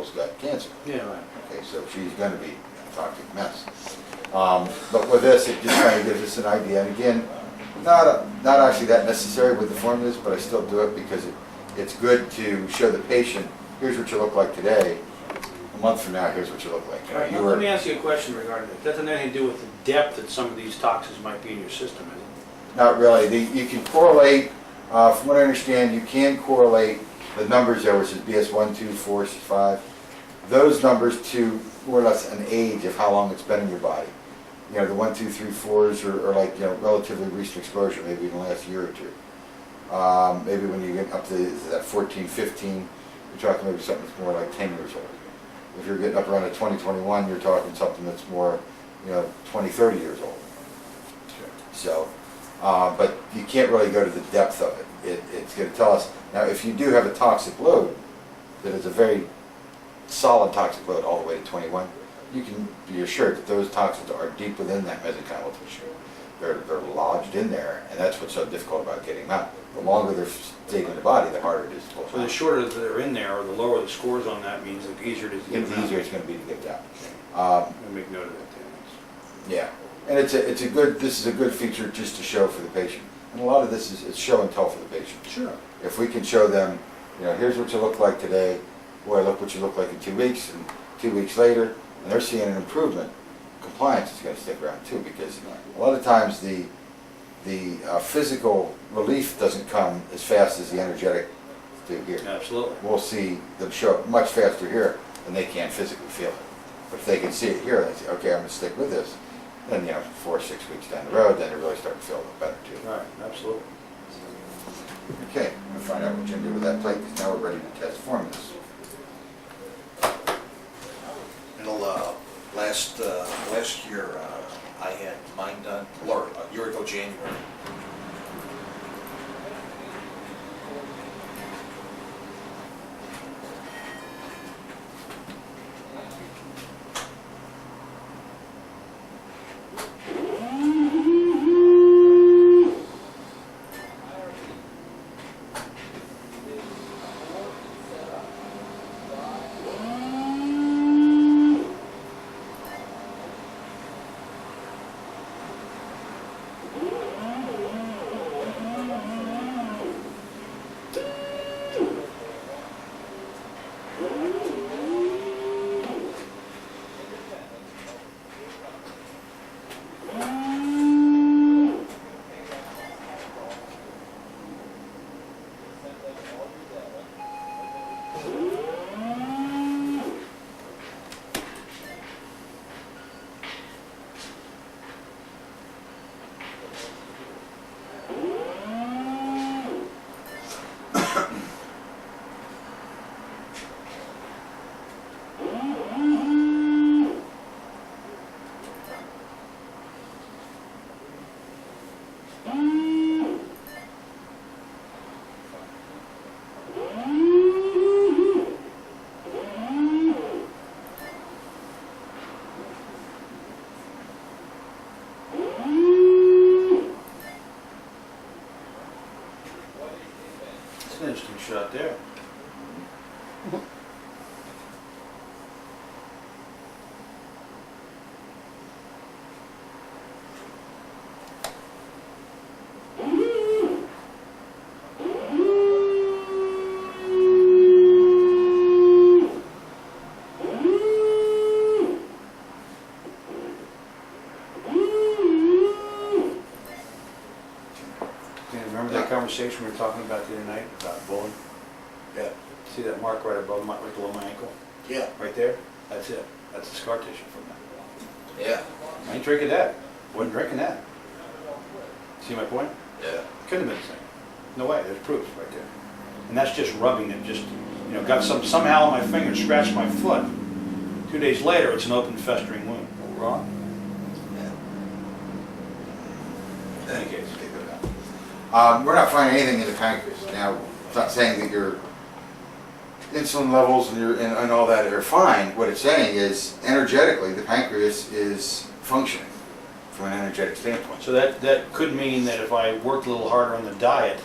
girl's got cancer. Yeah, right. Okay, so she's going to be a toxic mess. But with this, it just kind of gives us an idea. And again, not actually that necessary with the formulas, but I still do it because it's good to show the patient, here's what you look like today. A month from now, here's what you look like. All right, now let me ask you a question regarding that. Doesn't have anything to do with the depth that some of these toxins might be in your system, is it? Not really. You can correlate, from what I understand, you can correlate the numbers there, which is BS1, 2, 4, 6, 5, those numbers to more or less an age of how long it's been in your body. You know, the 1, 2, 3, 4s are like, you know, relatively recent exposure, maybe in the last year or two. Maybe when you get up to that 14, 15, you're talking maybe something that's more like 10 years old. If you're getting up around a 20, 21, you're talking something that's more, you know, 20, 30 years old. Sure. So, but you can't really go to the depth of it. It's going to tell us. Now, if you do have a toxic load that is a very solid toxic load all the way to 21, you can be assured that those toxins are deep within that mesenchymal tissue. They're lodged in there, and that's what's so difficult about getting them out. The longer they're staying in the body, the harder it is to pull them So the out. shorter that they're in there, or the lower the scores on that, means the easier it is to get The them out. easier it's going to be to get down. I'll make note of that then. Yeah, and it's a good. This is a good feature just to show for the patient, and a lot of this is it's show and tell for the patient. Sure. If we can show them, you know, here's what you look like today. Boy, look what you look like in 2 weeks, and 2 weeks later, and they're seeing an improvement. Compliance is going to stick around too, because a lot of times the physical relief doesn't come as fast as the energetic do here. Absolutely. We'll see them show up much faster here than they can physically feel it. But if they can see it here, they say, okay, I'm going to stick with this. Then, you know, 4 or 6 weeks down the road, then they really start to feel a little better too. Right, absolutely. Okay, I'm going to find out what you can do with that plate, because now we're ready to test formulas. Last year, I had mine done, or a year ago, January. It's an interesting shot there. Remember that conversation we were talking about the other night about bowling? Yeah. See that mark right above my, right below my ankle? Yeah. Right there? That's it. That's the scar tissue from that. Yeah. I ain't drinking that. Wasn't drinking that. See my point? Yeah. Couldn't have been the same. No way. There's proof right there. And that's just rubbing it. Just, you know, got somehow on my finger, scratched my foot. 2 days later, it's an open, festering wound. Wrong? Yeah. In any case. Okay, good enough. We're not finding anything in the pancreas. Now, it's not saying that your insulin levels and all that are fine. What it's saying is, energetically, the pancreas is functioning from an energetic standpoint. So that could mean that if I worked a little harder on the diet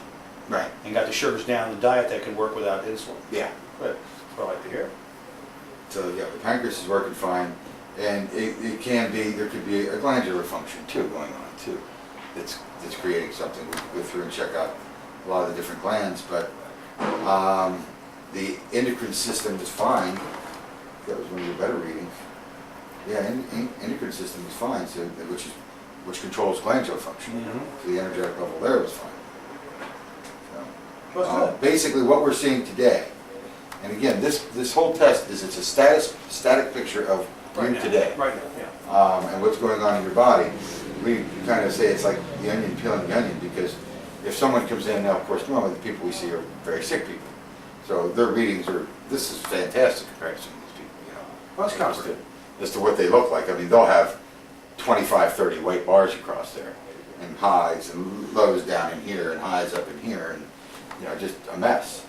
Right. and got the sugars down in the diet, that could work without insulin. Yeah. Good. That's what I like to hear. So, yeah, the pancreas is working fine, and it can be, there could be a glandular function too going on too. That's creating something. We could go through and check out a lot of the different glands, but the endocrine system is fine. That was one of your better readings. Yeah, endocrine system is fine, so which controls glandular function. Mhm. So the energetic level there was fine. So, Well, that's good. basically, what we're seeing today, and again, this whole test is it's a static picture of Right you now. today, Right now, yeah. and what's going on in your body. We kind of say it's like the onion peeling the onion, because if someone comes in now, of course, normally the people we see are very sick people, so their readings are, this is fantastic comparison to these people, you know. Well, that's comforting. As to what they look like. I mean, they'll have 25, 30 white bars across there, and highs and lows down in here, and highs up in here, and, you know, just a mess.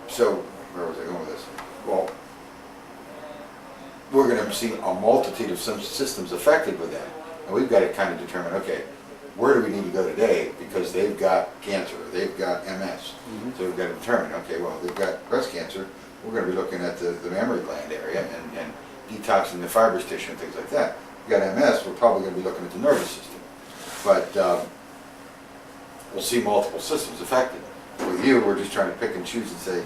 So, where was I going with this? Well, we're going to see a multitude of some systems affected with that, and we've got to kind of determine, okay, where do we need to go today, because they've got cancer, or they've got MS. So we've got to determine, okay, well, they've got breast cancer, we're going to be looking at the mammary gland area and detoxing the fibrous tissue and things like that. If you've got MS, we're probably going to be looking at the nervous system. But we'll see multiple systems affected. With you, we're just trying to pick and choose and say,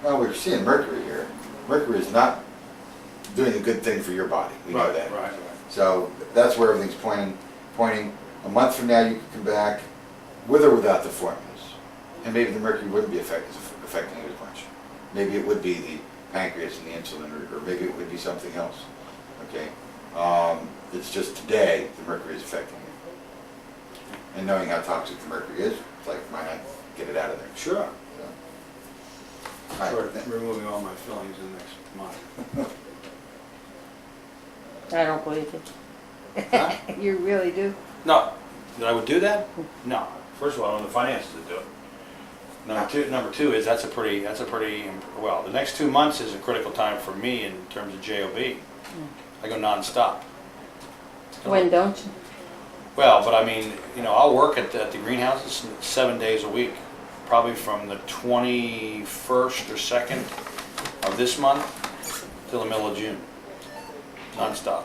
well, we're seeing Mercury here. Mercury is not doing a good thing for your body. We know that. Right. So that's where everything's pointing. A month from now, you can come back with or without the formulas. And maybe the Mercury wouldn't be affecting you as much. Maybe it would be the pancreas and the insulin, or maybe it would be something else. Okay? It's just today the Mercury is affecting you. And knowing how toxic the Mercury is, it's like, why not get it out of there? Sure. So, all right. Start removing all my fillings in the next month. I don't believe you. Huh? You really do? No, that I would do that? No. First of all, I don't have the finances to do it. Number two is that's a pretty, well, the next 2 months is a critical time for me in terms of JOB. I go nonstop. When don't you? Well, but I mean, you know, I'll work at the greenhouses 7 days a week, probably from the 21st or 2nd of this month till the middle of June, nonstop.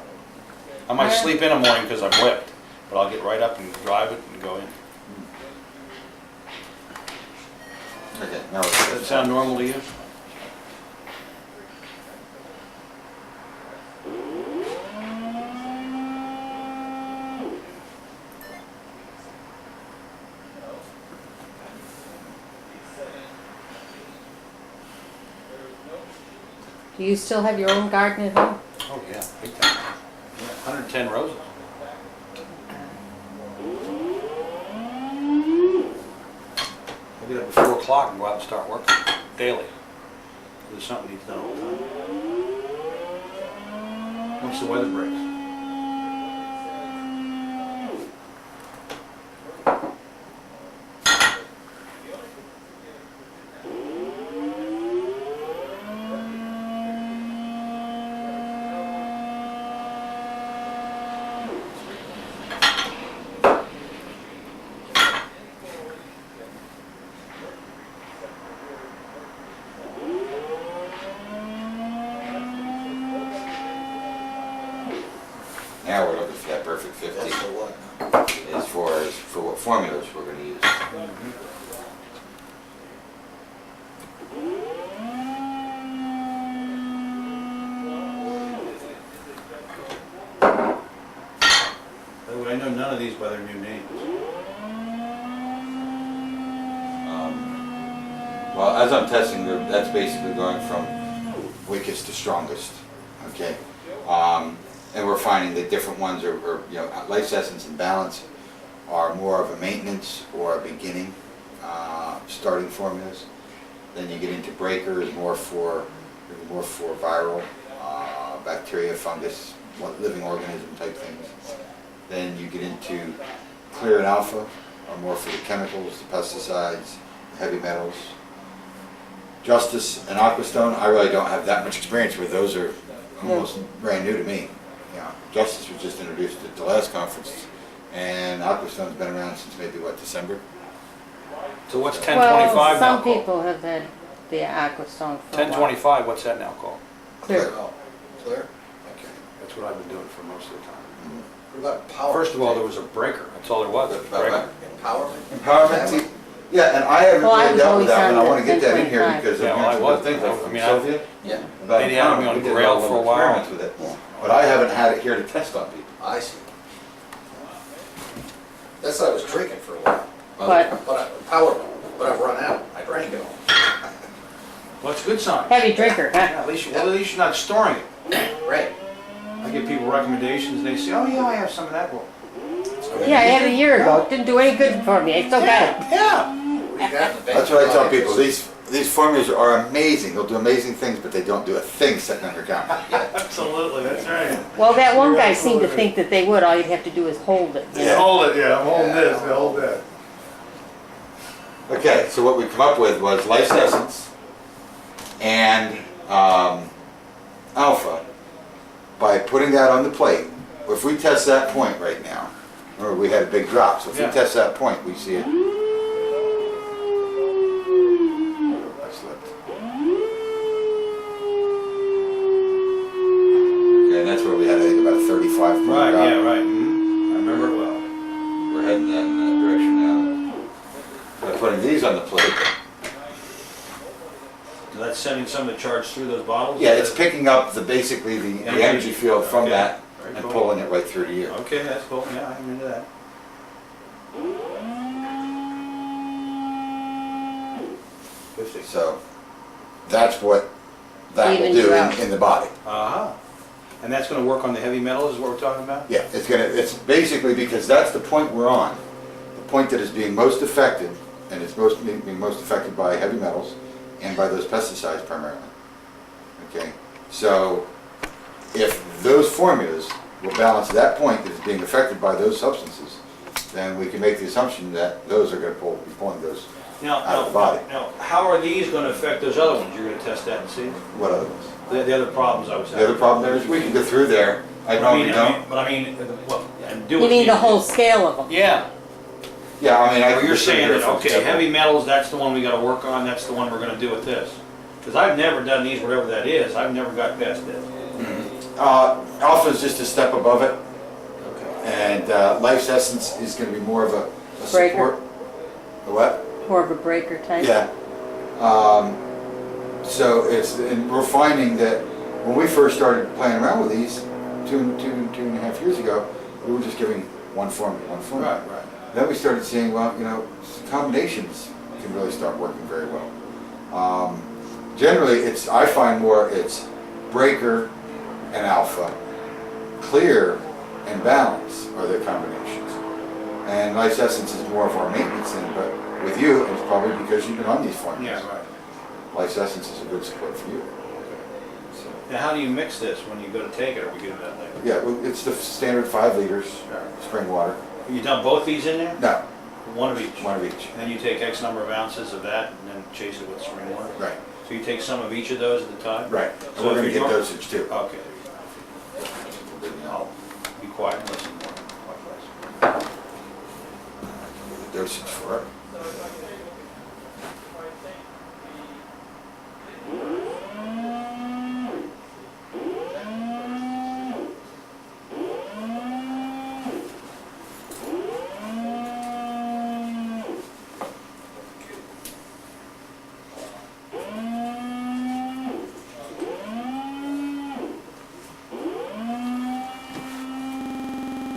I might sleep in a morning because I'm whipped, but I'll get right up and drive it and go in. Okay, now Does that sound normal to you? Do you still have your own garden at home? Oh, yeah, big time. Yeah, 110 roses. I get up at 4 o'clock and go out and start working daily. There's something needs done all the time. Once the weather breaks. Now we're looking for that perfect 50. That's the one. As far as for what formulas we're going to use. By the way, I know none of these by their new names. Well, as I'm testing, that's basically going from weakest to strongest. Okay, and we're finding that different ones are you know, life essence and balance are more of a maintenance or a beginning starting formulas. Then you get into breakers, more for viral bacteria, fungus, living organism type things. Then you get into clear and alpha, are more for the chemicals, the pesticides, the heavy metals. Justice and Aquastone, I really don't have that much experience with. Those are almost brand new to me. Yeah, Justice was just introduced at the last conference, and Aquastone's been around since maybe, what, December? So what's 1025 now Well, some called? people have had the Aquastone for a while. 1025, what's that now called? Clear. Oh, clear? Okay. That's what I've been doing for most of the time. What about power? First of all, there was a breaker, that's all there was, a breaker. Empowerment? Empowerment, see, yeah, and I haven't Well, I really was dealt with always that, and I on wanna the get that in here 1025. because Yeah, I'm well, I hearing was. some good things like I from mean, I- Sylvia. Yeah, About They had me empowerment. on We did a Grail lot of for a while. experiments with it, Yeah. but I haven't had it here to test on people. I see. That's what I was drinking for a while. But I've run out. I drank it all. Well, it's a good sign. Heavy drinker, huh? Yeah, at least you're not storing it. Right. I give people recommendations, and they say, oh yeah, I have some of that. Well, Yeah, I had it a year ago. It didn't do any good for me. I still got it. yeah. What do you got in the bank? That's what I tell people, these formulas are amazing, they'll do amazing things, but they don't do a thing sitting on your counter. Absolutely, that's right. Well, that one You're guy seemed to absolutely think that they would. All you'd have to do is hold it. you know? Hold it, yeah, I'm holding this, hold that. Okay, so what we come up with was Life's Essence and Alpha. By putting that on the plate, if we test that point right now, or we had a big drop, so if we Yeah. test that point, we see it. I slipped. Okay, and that's where we had, I think, about a 35 point Right, drop. yeah, right. I remember it well. We're heading in that direction now. By putting these on the plate, So that's sending some of the charge through those bottles? yeah, it's picking up basically the energy field from Okay. that Very and cool. pulling it right through to you. Okay, that's cool, yeah, I'm into that. So that's what that will Evens do you out. in the body. Uh-huh. And that's gonna work on the heavy metals is what we're talking about? Yeah, it's basically because that's the point we're on. The point that is being most affected, and it's being most affected by heavy metals and by those pesticides primarily. Okay, so if those formulas will balance that point that is being affected by those substances, then we can make the assumption that those are gonna be pulling those Now, out of the body. now, how are these gonna affect those other ones? You're gonna test that and see? What other ones? The other problems I was having? The other problem there is we can go through there. I normally don't. But I mean, what, and do You it. need the whole scale of them. Yeah, Yeah, I mean, I. well, can you're go through saying here, that, for okay, example. heavy metals, that's the one we gotta work on, that's the one we're gonna do with this. Because I've never done these, whatever that is, I've never got past this. Alpha is just a step above it, Okay. and Life's Essence is gonna be more of a Breaker. support. A what? More of a breaker type. Yeah. So and we're finding that when we first started playing around with these, two and a half years ago, we were just giving one formula. Right, right. Then we started seeing, well, combinations can really start working very well. Generally, I find it's breaker and alpha, clear and balance are the combinations. And Life's Essence is more of our maintenance thing, but with you, it's probably because you've been on these formulas. Yeah, right. Life's Essence is a good support for you. So, Now, how do you mix this when you go to take it, or we get that later? yeah, well, it's the standard 5 liters spring water. You done both these in there? No, One of each? one of each. And then you take X number of ounces of that, and then chase it with spring water? Right, So you take some of each of those at a time? right. So And we're if gonna you're get going- dosage too. Okay. I'll be quiet and listen more. Dosage for it.